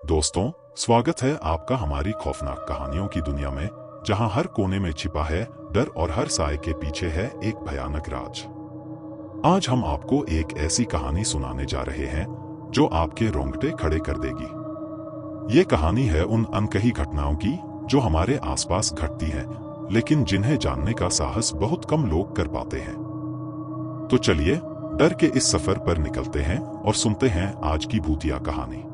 दोस्तों, स्वागत है आपका हमारी खौफनाक कहानियों की दुनिया में, जहां हर कोने में छिपा है डर और हर साए के पीछे है एक भयानक राज। आज हम आपको एक ऐसी कहानी सुनाने जा रहे हैं जो आपके रोंगटे खड़े कर देगी। ये कहानी है उन अनकही घटनाओं की जो हमारे आसपास घटती हैं, लेकिन जिन्हें जानने का साहस बहुत कम लोग कर पाते हैं। तो चलिए डर के इस सफर पर निकलते हैं और सुनते हैं आज की भूतिया कहानी।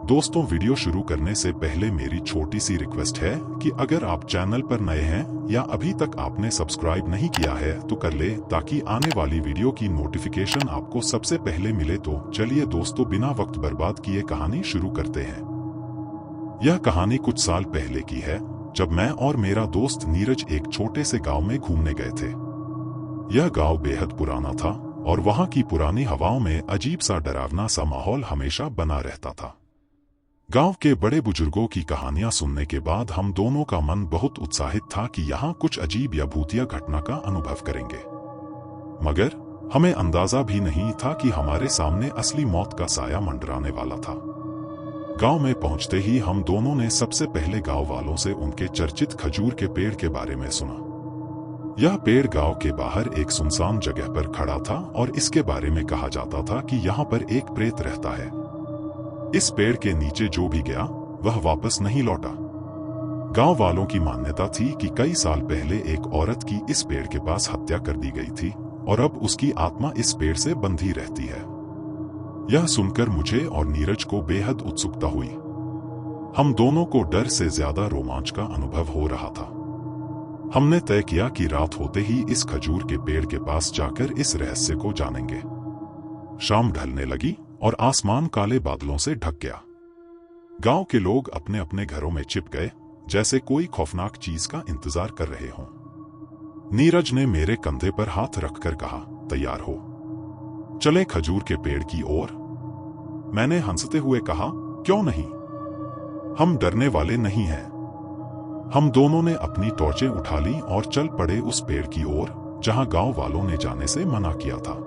दोस्तों, वीडियो शुरू करने से पहले मेरी छोटी सी रिक्वेस्ट है कि अगर आप चैनल पर नए हैं या अभी तक आपने सब्सक्राइब नहीं किया है तो कर ले, ताकि आने वाली वीडियो की नोटिफिकेशन आपको सबसे पहले मिले। तो चलिए दोस्तों, बिना वक्त बर्बाद किए कहानी शुरू करते हैं। यह कहानी कुछ साल पहले की है, जब मैं और मेरा दोस्त नीरज एक छोटे से गाँव में घूमने गए थे। यह गाँव बेहद पुराना था और वहाँ की पुरानी हवाओं में अजीब सा डरावना सा माहौल हमेशा बना रहता था। गांव के बड़े बुजुर्गों की कहानियां सुनने के बाद हम दोनों का मन बहुत उत्साहित था कि यहाँ कुछ अजीब या भूतिया घटना का अनुभव करेंगे। मगर हमें अंदाजा भी नहीं था कि हमारे सामने असली मौत का साया मंडराने वाला था। गांव में पहुंचते ही हम दोनों ने सबसे पहले गांव वालों से उनके चर्चित खजूर के पेड़ के बारे में सुना। यह पेड़ गांव के बाहर एक सुनसान जगह पर खड़ा था और इसके बारे में कहा जाता था कि यहाँ पर एक प्रेत रहता है। इस पेड़ के नीचे जो भी गया वह वापस नहीं लौटा। गांव वालों की मान्यता थी कि कई साल पहले एक औरत की इस पेड़ के पास हत्या कर दी गई थी और अब उसकी आत्मा इस पेड़ से बंधी रहती है। यह सुनकर मुझे और नीरज को बेहद उत्सुकता हुई। हम दोनों को डर से ज्यादा रोमांच का अनुभव हो रहा था। हमने तय किया कि रात होते ही इस खजूर के पेड़ के पास जाकर इस रहस्य को जानेंगे। शाम ढलने लगी और आसमान काले बादलों से ढक गया। गांव के लोग अपने अपने घरों में छिप गए, जैसे कोई खौफनाक चीज का इंतजार कर रहे हों। नीरज ने मेरे कंधे पर हाथ रखकर कहा, तैयार हो, चले खजूर के पेड़ की ओर। मैंने हंसते हुए कहा, क्यों नहीं, हम डरने वाले नहीं हैं। हम दोनों ने अपनी टॉर्चें उठा ली और चल पड़े उस पेड़ की ओर जहां गांव वालों ने जाने से मना किया था।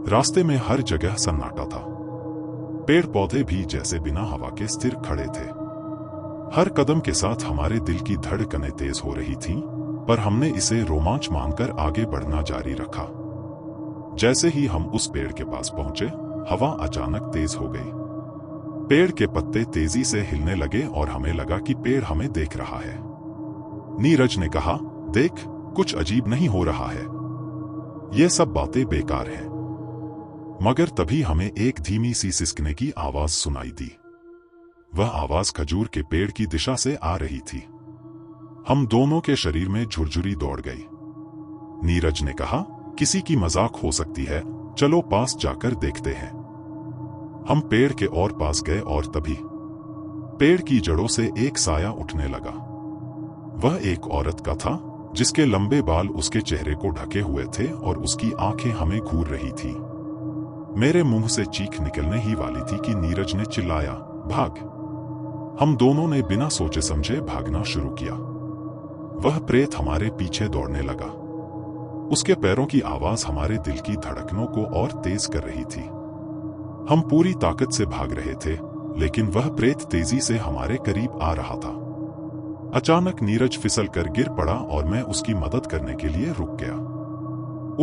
रास्ते में हर जगह सन्नाटा था। पेड़ पौधे भी जैसे बिना हवा के स्थिर खड़े थे। हर कदम के साथ हमारे दिल की धड़कनें तेज हो रही थीं, पर हमने इसे रोमांच मानकर आगे बढ़ना जारी रखा। जैसे ही हम उस पेड़ के पास पहुंचे, हवा अचानक तेज हो गई। पेड़ के पत्ते तेजी से हिलने लगे और हमें लगा कि पेड़ हमें देख रहा है। नीरज ने कहा, देख, कुछ अजीब नहीं हो रहा है, ये सब बातें बेकार हैं। मगर तभी हमें एक धीमी सी सिसकने की आवाज सुनाई दी। वह आवाज खजूर के पेड़ की दिशा से आ रही थी। हम दोनों के शरीर में झुरझुरी दौड़ गई। नीरज ने कहा, किसी की मजाक हो सकती है, चलो पास जाकर देखते हैं। हम पेड़ के और पास गए और तभी पेड़ की जड़ों से एक साया उठने लगा। वह एक औरत का था, जिसके लंबे बाल उसके चेहरे को ढके हुए थे और उसकी आंखें हमें घूर रही थी। मेरे मुंह से चीख निकलने ही वाली थी कि नीरज ने चिल्लाया, भाग। हम दोनों ने बिना सोचे समझे भागना शुरू किया। वह प्रेत हमारे पीछे दौड़ने लगा। उसके पैरों की आवाज हमारे दिल की धड़कनों को और तेज कर रही थी। हम पूरी ताकत से भाग रहे थे, लेकिन वह प्रेत तेजी से हमारे करीब आ रहा था। अचानक नीरज फिसल कर गिर पड़ा और मैं उसकी मदद करने के लिए रुक गया।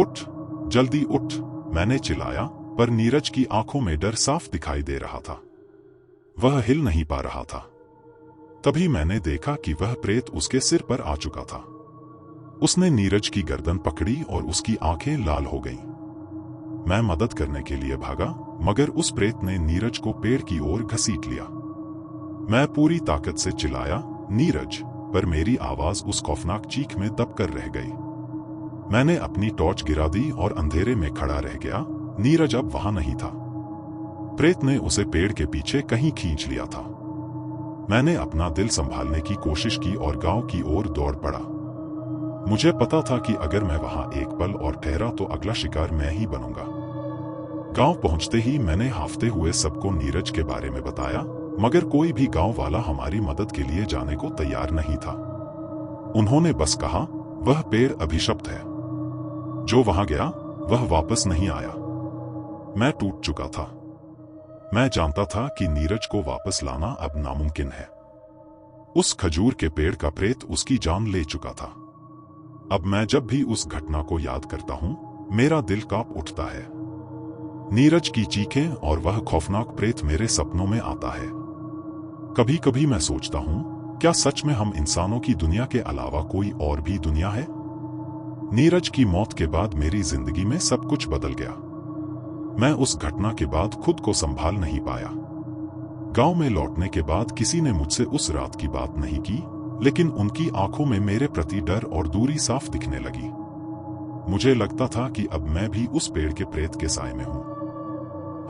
उठ, जल्दी उठ, मैंने चिल्लाया, पर नीरज की आंखों में डर साफ दिखाई दे रहा था। वह हिल नहीं पा रहा था। तभी मैंने देखा कि वह प्रेत उसके सिर पर आ चुका था। उसने नीरज की गर्दन पकड़ी और उसकी आंखें लाल हो गईं। मैं मदद करने के लिए भागा, मगर उस प्रेत ने नीरज को पेड़ की ओर घसीट लिया। मैं पूरी ताकत से चिल्लाया, नीरज, पर मेरी आवाज उस खौफनाक चीख में दबकर रह गई। मैंने अपनी टॉर्च गिरा दी और अंधेरे में खड़ा रह गया। नीरज अब वहां नहीं था। प्रेत ने उसे पेड़ के पीछे कहीं खींच लिया था। मैंने अपना दिल संभालने की कोशिश की और गांव की ओर दौड़ पड़ा। मुझे पता था कि अगर मैं वहां एक पल और ठहरा तो अगला शिकार मैं ही बनूंगा। गांव पहुंचते ही मैंने हांफते हुए सबको नीरज के बारे में बताया, मगर कोई भी गांव वाला हमारी मदद के लिए जाने को तैयार नहीं था। उन्होंने बस कहा, वह पेड़ अभिशप्त है, जो वहां गया वह वापस नहीं आया। मैं टूट चुका था। मैं जानता था कि नीरज को वापस लाना अब नामुमकिन है। उस खजूर के पेड़ का प्रेत उसकी जान ले चुका था। अब मैं जब भी उस घटना को याद करता हूं, मेरा दिल कांप उठता है। नीरज की चीखें और वह खौफनाक प्रेत मेरे सपनों में आता है। कभी कभी मैं सोचता हूं, क्या सच में हम इंसानों की दुनिया के अलावा कोई और भी दुनिया है? नीरज की मौत के बाद मेरी जिंदगी में सब कुछ बदल गया। मैं उस घटना के बाद खुद को संभाल नहीं पाया। गांव में लौटने के बाद किसी ने मुझसे उस रात की बात नहीं की, लेकिन उनकी आंखों में मेरे प्रति डर और दूरी साफ दिखने लगी। मुझे लगता था कि अब मैं भी उस पेड़ के प्रेत के साए में हूं।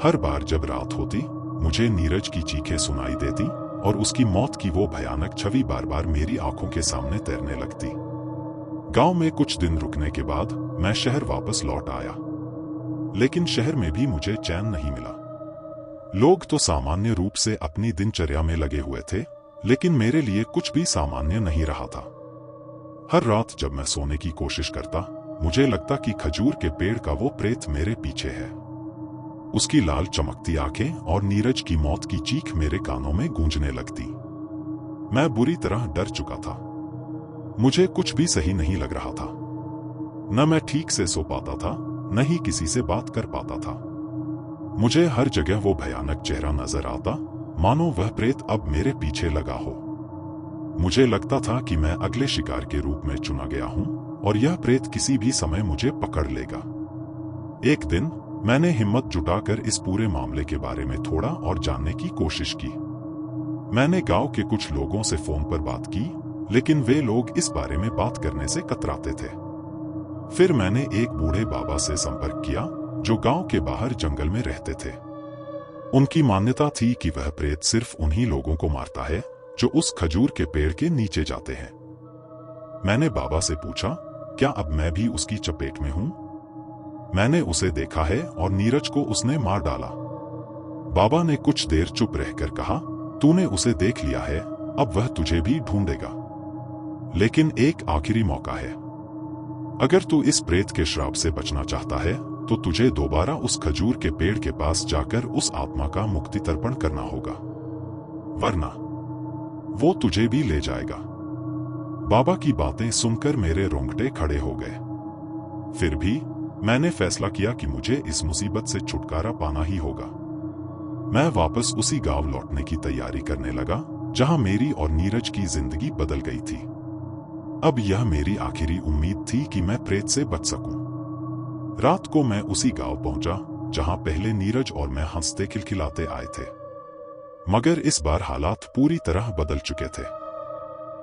हर बार जब रात होती, मुझे नीरज की चीखें सुनाई देती और उसकी मौत की वो भयानक छवि बार बार मेरी आंखों के सामने तैरने लगती। गांव में कुछ दिन रुकने के बाद मैं शहर वापस लौट आया, लेकिन शहर में भी मुझे चैन नहीं मिला। लोग तो सामान्य रूप से अपनी दिनचर्या में लगे हुए थे, लेकिन मेरे लिए कुछ भी सामान्य नहीं रहा था। हर रात जब मैं सोने की कोशिश करता, मुझे लगता कि खजूर के पेड़ का वो प्रेत मेरे पीछे है। उसकी लाल चमकती आंखें और नीरज की मौत की चीख मेरे कानों में गूंजने लगती। मैं बुरी तरह डर चुका था। मुझे कुछ भी सही नहीं लग रहा था। न मैं ठीक से सो पाता था, न ही किसी से बात कर पाता था। मुझे हर जगह वो भयानक चेहरा नजर आता, मानो वह प्रेत अब मेरे पीछे लगा हो। मुझे लगता था कि मैं अगले शिकार के रूप में चुना गया हूं और यह प्रेत किसी भी समय मुझे पकड़ लेगा। एक दिन मैंने हिम्मत जुटाकर इस पूरे मामले के बारे में थोड़ा और जानने की कोशिश की। मैंने गांव के कुछ लोगों से फोन पर बात की, लेकिन वे लोग इस बारे में बात करने से कतराते थे। फिर मैंने एक बूढ़े बाबा से संपर्क किया जो गांव के बाहर जंगल में रहते थे। उनकी मान्यता थी कि वह प्रेत सिर्फ उन्हीं लोगों को मारता है जो उस खजूर के पेड़ के नीचे जाते हैं। मैंने बाबा से पूछा, क्या अब मैं भी उसकी चपेट में हूं? मैंने उसे देखा है और नीरज को उसने मार डाला। बाबा ने कुछ देर चुप रहकर कहा, तूने उसे देख लिया है, अब वह तुझे भी ढूंढेगा। लेकिन एक आखिरी मौका है। अगर तू इस प्रेत के श्राप से बचना चाहता है, तो तुझे दोबारा उस खजूर के पेड़ के पास जाकर उस आत्मा का मुक्ति तर्पण करना होगा, वरना वो तुझे भी ले जाएगा। बाबा की बातें सुनकर मेरे रोंगटे खड़े हो गए। फिर भी मैंने फैसला किया कि मुझे इस मुसीबत से छुटकारा पाना ही होगा। मैं वापस उसी गांव लौटने की तैयारी करने लगा जहां मेरी और नीरज की जिंदगी बदल गई थी। अब यह मेरी आखिरी उम्मीद थी कि मैं प्रेत से बच सकूं। रात को मैं उसी गांव पहुंचा जहां पहले नीरज और मैं हंसते खिलखिलाते आए थे, मगर इस बार हालात पूरी तरह बदल चुके थे।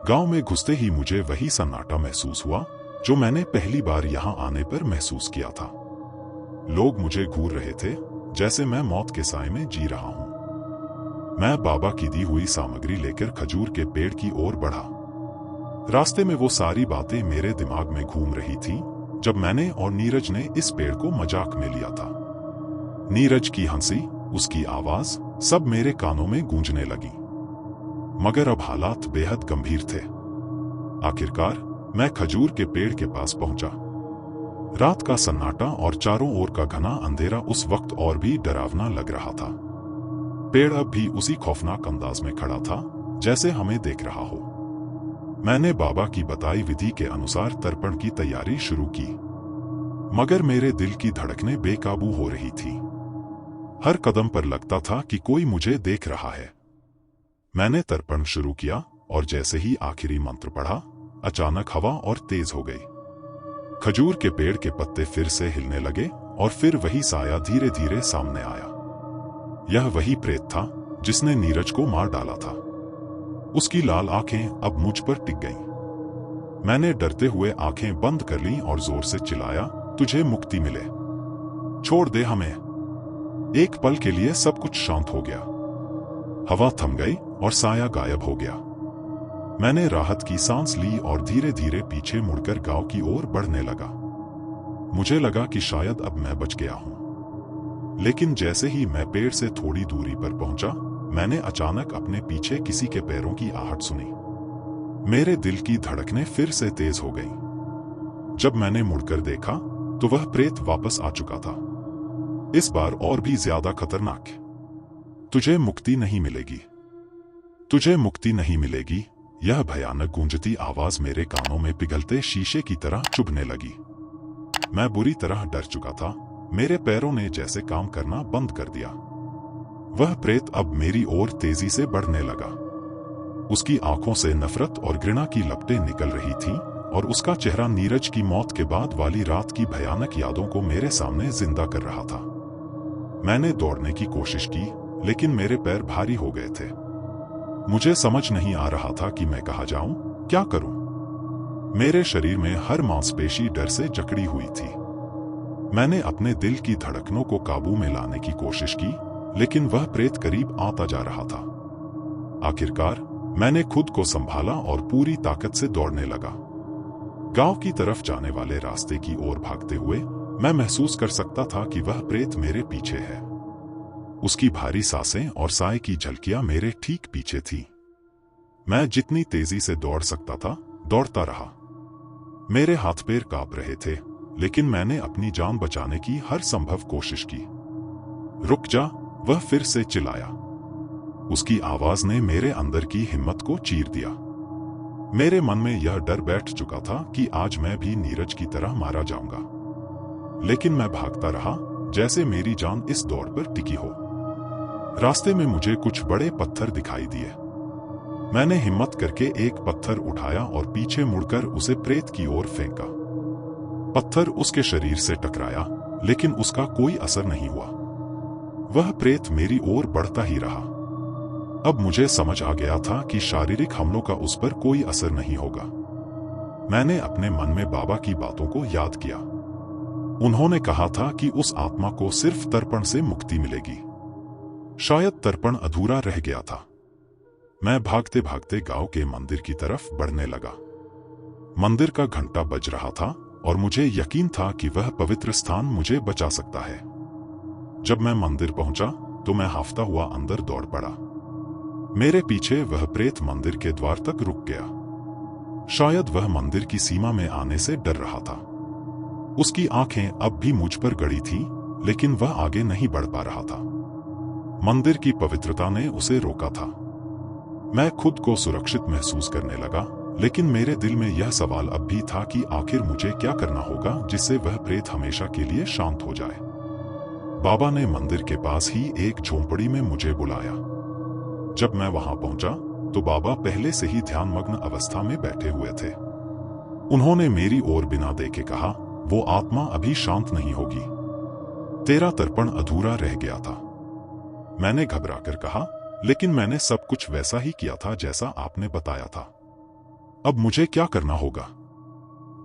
गांव में घुसते ही मुझे वही सन्नाटा महसूस हुआ जो मैंने पहली बार यहां आने पर महसूस किया था। लोग मुझे घूर रहे थे, जैसे मैं मौत के साए में जी रहा हूं। मैं बाबा की दी हुई सामग्री लेकर खजूर के पेड़ की ओर बढ़ा। रास्ते में वो सारी बातें मेरे दिमाग में घूम रही थीं जब मैंने और नीरज ने इस पेड़ को मजाक में लिया था। नीरज की हंसी, उसकी आवाज सब मेरे कानों में गूंजने लगी। मगर अब हालात बेहद गंभीर थे। आखिरकार मैं खजूर के पेड़ के पास पहुंचा। रात का सन्नाटा और चारों ओर का घना अंधेरा उस वक्त और भी डरावना लग रहा था। पेड़ अब भी उसी खौफनाक अंदाज में खड़ा था जैसे हमें देख रहा हो। मैंने बाबा की बताई विधि के अनुसार तर्पण की तैयारी शुरू की, मगर मेरे दिल की धड़कनें बेकाबू हो रही थी। हर कदम पर लगता था कि कोई मुझे देख रहा है। मैंने तर्पण शुरू किया और जैसे ही आखिरी मंत्र पढ़ा, अचानक हवा और तेज हो गई। खजूर के पेड़ के पत्ते फिर से हिलने लगे और फिर वही साया धीरे धीरे सामने आया। यह वही प्रेत था जिसने नीरज को मार डाला था। उसकी लाल आंखें अब मुझ पर टिक गईं। मैंने डरते हुए आंखें बंद कर लीं और जोर से चिल्लाया, तुझे मुक्ति मिले, छोड़ दे हमें। एक पल के लिए सब कुछ शांत हो गया। हवा थम गई और साया गायब हो गया। मैंने राहत की सांस ली और धीरे धीरे पीछे मुड़कर गांव की ओर बढ़ने लगा। मुझे लगा कि शायद अब मैं बच गया हूं। लेकिन जैसे ही मैं पेड़ से थोड़ी दूरी पर पहुंचा, मैंने अचानक अपने पीछे किसी के पैरों की आहट सुनी। मेरे दिल की धड़कनें फिर से तेज हो गईं। जब मैंने मुड़कर देखा तो वह प्रेत वापस आ चुका था, इस बार और भी ज्यादा खतरनाक। तुझे मुक्ति नहीं मिलेगी, तुझे मुक्ति नहीं मिलेगी। यह भयानक गूंजती आवाज मेरे कानों में पिघलते शीशे की तरह चुभने लगी। मैं बुरी तरह डर चुका था। मेरे पैरों ने जैसे काम करना बंद कर दिया। वह प्रेत अब मेरी ओर तेजी से बढ़ने लगा। उसकी आंखों से नफरत और घृणा की लपटें निकल रही थीं और उसका चेहरा नीरज की मौत के बाद वाली रात की भयानक यादों को मेरे सामने जिंदा कर रहा था। मैंने दौड़ने की कोशिश की, लेकिन मेरे पैर भारी हो गए थे। मुझे समझ नहीं आ रहा था कि मैं कहाँ जाऊं, क्या करूं। मेरे शरीर में हर मांसपेशी डर से जकड़ी हुई थी। मैंने अपने दिल की धड़कनों को काबू में लाने की कोशिश की, लेकिन वह प्रेत करीब आता जा रहा था। आखिरकार मैंने खुद को संभाला और पूरी ताकत से दौड़ने लगा। गांव की तरफ जाने वाले रास्ते की ओर भागते हुए मैं महसूस कर सकता था कि वह प्रेत मेरे पीछे है। उसकी भारी सांसें और साए की झलकियां मेरे ठीक पीछे थी। मैं जितनी तेजी से दौड़ सकता था दौड़ता रहा। मेरे हाथ पैर कांप रहे थे, लेकिन मैंने अपनी जान बचाने की हर संभव कोशिश की। रुक जा, वह फिर से चिल्लाया। उसकी आवाज ने मेरे अंदर की हिम्मत को चीर दिया। मेरे मन में यह डर बैठ चुका था कि आज मैं भी नीरज की तरह मारा जाऊंगा। लेकिन मैं भागता रहा जैसे मेरी जान इस दौड़ पर टिकी हो। रास्ते में मुझे कुछ बड़े पत्थर दिखाई दिए। मैंने हिम्मत करके एक पत्थर उठाया और पीछे मुड़कर उसे प्रेत की ओर फेंका। पत्थर उसके शरीर से टकराया, लेकिन उसका कोई असर नहीं हुआ। वह प्रेत मेरी ओर बढ़ता ही रहा। अब मुझे समझ आ गया था कि शारीरिक हमलों का उस पर कोई असर नहीं होगा। मैंने अपने मन में बाबा की बातों को याद किया। उन्होंने कहा था कि उस आत्मा को सिर्फ तर्पण से मुक्ति मिलेगी। शायद तर्पण अधूरा रह गया था। मैं भागते भागते गांव के मंदिर की तरफ बढ़ने लगा। मंदिर का घंटा बज रहा था और मुझे यकीन था कि वह पवित्र स्थान मुझे बचा सकता है। जब मैं मंदिर पहुंचा तो मैं हांफता हुआ अंदर दौड़ पड़ा। मेरे पीछे वह प्रेत मंदिर के द्वार तक रुक गया। शायद वह मंदिर की सीमा में आने से डर रहा था। उसकी आंखें अब भी मुझ पर गड़ी थीं, लेकिन वह आगे नहीं बढ़ पा रहा था। मंदिर की पवित्रता ने उसे रोका था। मैं खुद को सुरक्षित महसूस करने लगा, लेकिन मेरे दिल में यह सवाल अब भी था कि आखिर मुझे क्या करना होगा जिससे वह प्रेत हमेशा के लिए शांत हो जाए। बाबा ने मंदिर के पास ही एक झोंपड़ी में मुझे बुलाया। जब मैं वहां पहुंचा तो बाबा पहले से ही ध्यानमग्न अवस्था में बैठे हुए थे। उन्होंने मेरी ओर बिना देखे कहा, वो आत्मा अभी शांत नहीं होगी। तेरा तर्पण अधूरा रह गया था। मैंने घबराकर कहा, लेकिन मैंने सब कुछ वैसा ही किया था जैसा आपने बताया था। अब मुझे क्या करना होगा?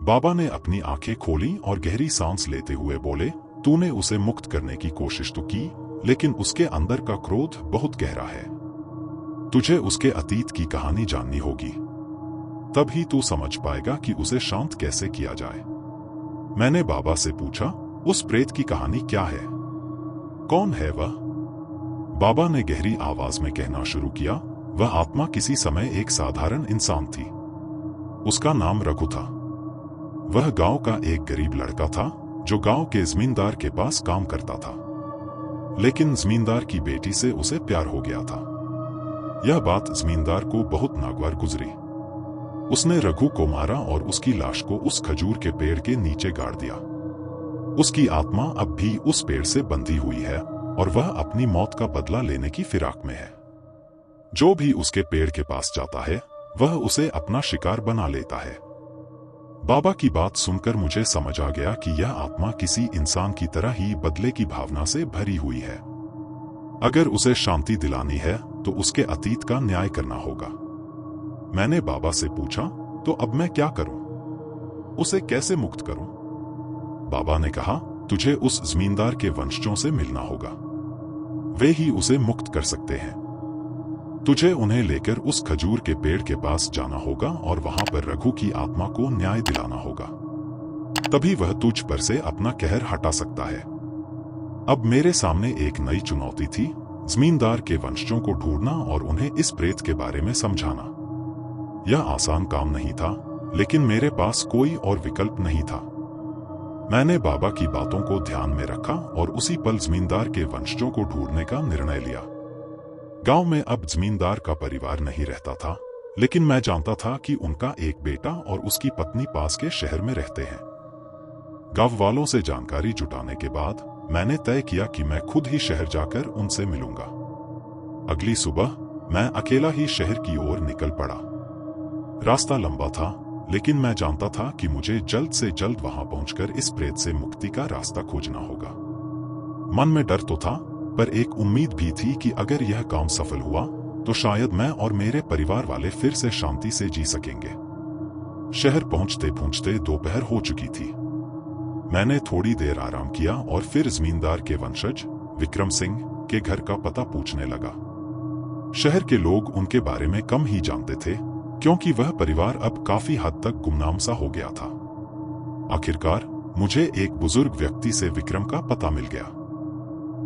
बाबा ने अपनी आंखें खोली और गहरी सांस लेते हुए बोले, तूने उसे मुक्त करने की कोशिश तो की, लेकिन उसके अंदर का क्रोध बहुत गहरा है। तुझे उसके अतीत की कहानी जाननी होगी, तभी तू समझ पाएगा कि उसे शांत कैसे किया जाए। मैंने बाबा से पूछा, उस प्रेत की कहानी क्या है? कौन है वह? बाबा ने गहरी आवाज में कहना शुरू किया, वह आत्मा किसी समय एक साधारण इंसान थी। उसका नाम रघु था। वह गांव का एक गरीब लड़का था जो गांव के जमींदार के पास काम करता था। लेकिन जमींदार की बेटी से उसे प्यार हो गया था। यह बात जमींदार को बहुत नागवार गुजरी। उसने रघु को मारा और उसकी लाश को उस खजूर के पेड़ के नीचे गाड़ दिया। उसकी आत्मा अब भी उस पेड़ से बंधी हुई है और वह अपनी मौत का बदला लेने की फिराक में है। जो भी उसके पेड़ के पास जाता है वह उसे अपना शिकार बना लेता है। बाबा की बात सुनकर मुझे समझ आ गया कि यह आत्मा किसी इंसान की तरह ही बदले की भावना से भरी हुई है। अगर उसे शांति दिलानी है तो उसके अतीत का न्याय करना होगा। मैंने बाबा से पूछा, तो अब मैं क्या करूं? उसे कैसे मुक्त करूं? बाबा ने कहा, तुझे उस जमींदार के वंशजों से मिलना होगा। वे ही उसे मुक्त कर सकते हैं। तुझे उन्हें लेकर उस खजूर के पेड़ के पास जाना होगा और वहां पर रघु की आत्मा को न्याय दिलाना होगा। तभी वह तुझ पर से अपना कहर हटा सकता है। अब मेरे सामने एक नई चुनौती थी, जमींदार के वंशजों को ढूंढना और उन्हें इस प्रेत के बारे में समझाना। यह आसान काम नहीं था, लेकिन मेरे पास कोई और विकल्प नहीं था। मैंने बाबा की बातों को ध्यान में रखा और उसी पल जमींदार के वंशजों को ढूंढने का निर्णय लिया। गांव में अब जमींदार का परिवार नहीं रहता था, लेकिन मैं जानता था कि उनका एक बेटा और उसकी पत्नी पास के शहर में रहते हैं। गांव वालों से जानकारी जुटाने के बाद मैंने तय किया कि मैं खुद ही शहर जाकर उनसे मिलूंगा। अगली सुबह मैं अकेला ही शहर की ओर निकल पड़ा। रास्ता लंबा था, लेकिन मैं जानता था कि मुझे जल्द से जल्द वहां पहुंचकर इस प्रेत से मुक्ति का रास्ता खोजना होगा। मन में डर तो था, पर एक उम्मीद भी थी कि अगर यह काम सफल हुआ तो शायद मैं और मेरे परिवार वाले फिर से शांति से जी सकेंगे। शहर पहुंचते पहुंचते दोपहर हो चुकी थी। मैंने थोड़ी देर आराम किया और फिर जमींदार के वंशज विक्रम सिंह के घर का पता पूछने लगा। शहर के लोग उनके बारे में कम ही जानते थे, क्योंकि वह परिवार अब काफी हद तक गुमनाम सा हो गया था। आखिरकार मुझे एक बुजुर्ग व्यक्ति से विक्रम का पता मिल गया।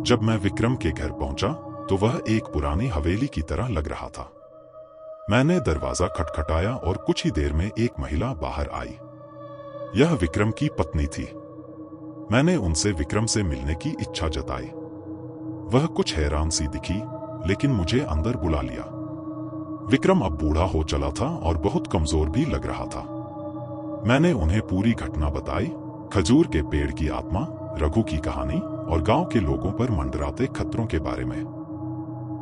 जब मैं विक्रम के घर पहुंचा तो वह एक पुरानी हवेली की तरह लग रहा था। मैंने दरवाजा खटखटाया और कुछ ही देर में एक महिला बाहर आई। यह विक्रम की पत्नी थी। मैंने उनसे विक्रम से मिलने की इच्छा जताई। वह कुछ हैरान सी दिखी, लेकिन मुझे अंदर बुला लिया। विक्रम अब बूढ़ा हो चला था और बहुत कमजोर भी लग रहा था। मैंने उन्हें पूरी घटना बताई, खजूर के पेड़ की आत्मा, रघु की कहानी और गांव के लोगों पर मंडराते खतरों के बारे में।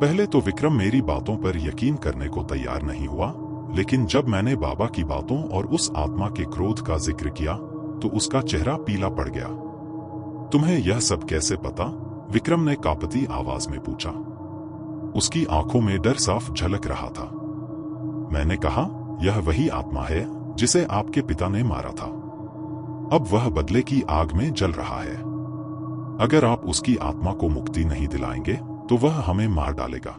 पहले तो विक्रम मेरी बातों पर यकीन करने को तैयार नहीं हुआ, लेकिन जब मैंने बाबा की बातों और उस आत्मा के क्रोध का जिक्र किया तो उसका चेहरा पीला पड़ गया। तुम्हें यह सब कैसे पता? विक्रम ने कांपती आवाज में पूछा। उसकी आंखों में डर साफ झलक रहा था। मैंने कहा, यह वही आत्मा है जिसे आपके पिता ने मारा था। अब वह बदले की आग में जल रहा है। अगर आप उसकी आत्मा को मुक्ति नहीं दिलाएंगे तो वह हमें मार डालेगा।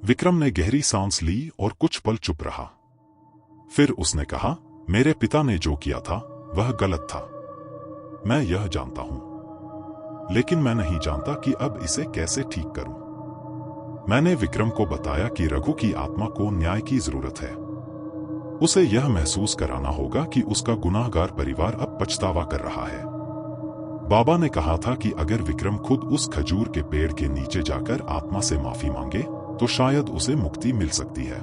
विक्रम ने गहरी सांस ली और कुछ पल चुप रहा। फिर उसने कहा, मेरे पिता ने जो किया था वह गलत था। मैं यह जानता हूं, लेकिन मैं नहीं जानता कि अब इसे कैसे ठीक करूं। मैंने विक्रम को बताया कि रघु की आत्मा को न्याय की जरूरत है। उसे यह महसूस कराना होगा कि उसका गुनाहगार परिवार अब पछतावा कर रहा है। बाबा ने कहा था कि अगर विक्रम खुद उस खजूर के पेड़ के नीचे जाकर आत्मा से माफी मांगे तो शायद उसे मुक्ति मिल सकती है।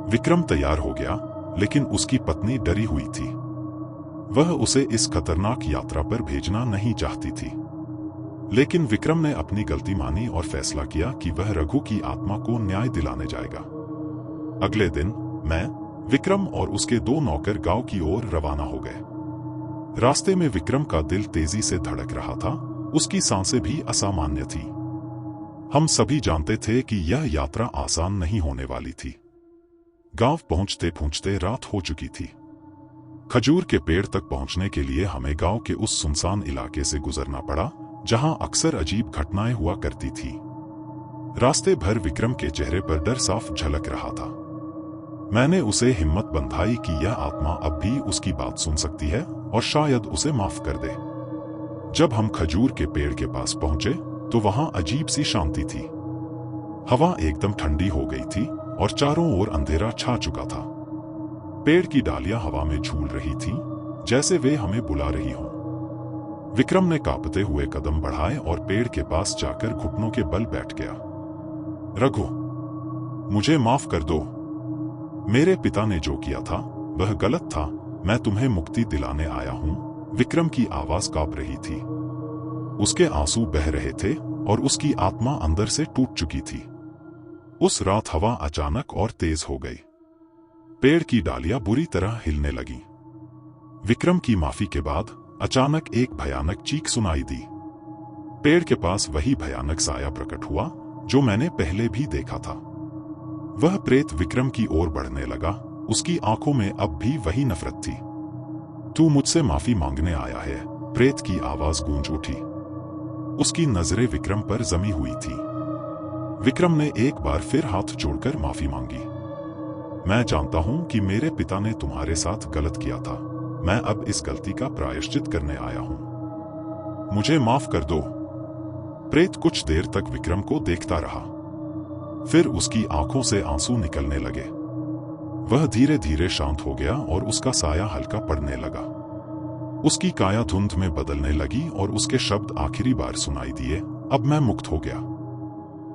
विक्रम तैयार हो गया, लेकिन उसकी पत्नी डरी हुई थी। वह उसे इस खतरनाक यात्रा पर भेजना नहीं चाहती थी। लेकिन विक्रम ने अपनी गलती मानी और फैसला किया कि वह रघु की आत्मा को न्याय दिलाने जाएगा। अगले दिन मैं, विक्रम और उसके 2 नौकर गांव की ओर रवाना हो गए। रास्ते में विक्रम का दिल तेजी से धड़क रहा था, उसकी सांसें भी असामान्य थी। हम सभी जानते थे कि यह यात्रा आसान नहीं होने वाली थी। गांव पहुंचते पहुंचते रात हो चुकी थी। खजूर के पेड़ तक पहुंचने के लिए हमें गांव के उस सुनसान इलाके से गुजरना पड़ा जहां अक्सर अजीब घटनाएं हुआ करती थी। रास्ते भर विक्रम के चेहरे पर डर साफ झलक रहा था। मैंने उसे हिम्मत बंधाई कि यह आत्मा अब भी उसकी बात सुन सकती है और शायद उसे माफ कर दे। जब हम खजूर के पेड़ के पास पहुंचे तो वहां अजीब सी शांति थी। हवा एकदम ठंडी हो गई थी और चारों ओर अंधेरा छा चुका था। पेड़ की डालियां हवा में झूल रही थीं, जैसे वे हमें बुला रही हों। विक्रम ने कांपते हुए कदम बढ़ाए और पेड़ के पास जाकर घुटनों के बल बैठ गया। रघु, मुझे माफ कर दो। मेरे पिता ने जो किया था वह गलत था। मैं तुम्हें मुक्ति दिलाने आया हूं। विक्रम की आवाज कांप रही थी। उसके आंसू बह रहे थे और उसकी आत्मा अंदर से टूट चुकी थी। उस रात हवा अचानक और तेज हो गई। पेड़ की डालियां बुरी तरह हिलने लगीं। विक्रम की माफी के बाद अचानक एक भयानक चीख सुनाई दी। पेड़ के पास वही भयानक साया प्रकट हुआ जो मैंने पहले भी देखा था। वह प्रेत विक्रम की ओर बढ़ने लगा। उसकी आंखों में अब भी वही नफरत थी। तू मुझसे माफी मांगने आया है, प्रेत की आवाज गूंज उठी। उसकी नजरें विक्रम पर जमी हुई थी। विक्रम ने एक बार फिर हाथ जोड़कर माफी मांगी। मैं जानता हूं कि मेरे पिता ने तुम्हारे साथ गलत किया था। मैं अब इस गलती का प्रायश्चित करने आया हूं। मुझे माफ कर दो। प्रेत कुछ देर तक विक्रम को देखता रहा। फिर उसकी आंखों से आंसू निकलने लगे। वह धीरे धीरे शांत हो गया और उसका साया हल्का पड़ने लगा। उसकी काया धुंध में बदलने लगी और उसके शब्द आखिरी बार सुनाई दिए, अब मैं मुक्त हो गया।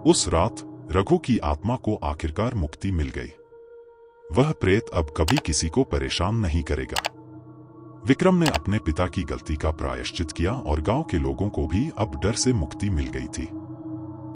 उस रात रघु की आत्मा को आखिरकार मुक्ति मिल गई। वह प्रेत अब कभी किसी को परेशान नहीं करेगा। विक्रम ने अपने पिता की गलती का प्रायश्चित किया और गांव के लोगों को भी अब डर से मुक्ति मिल गई थी।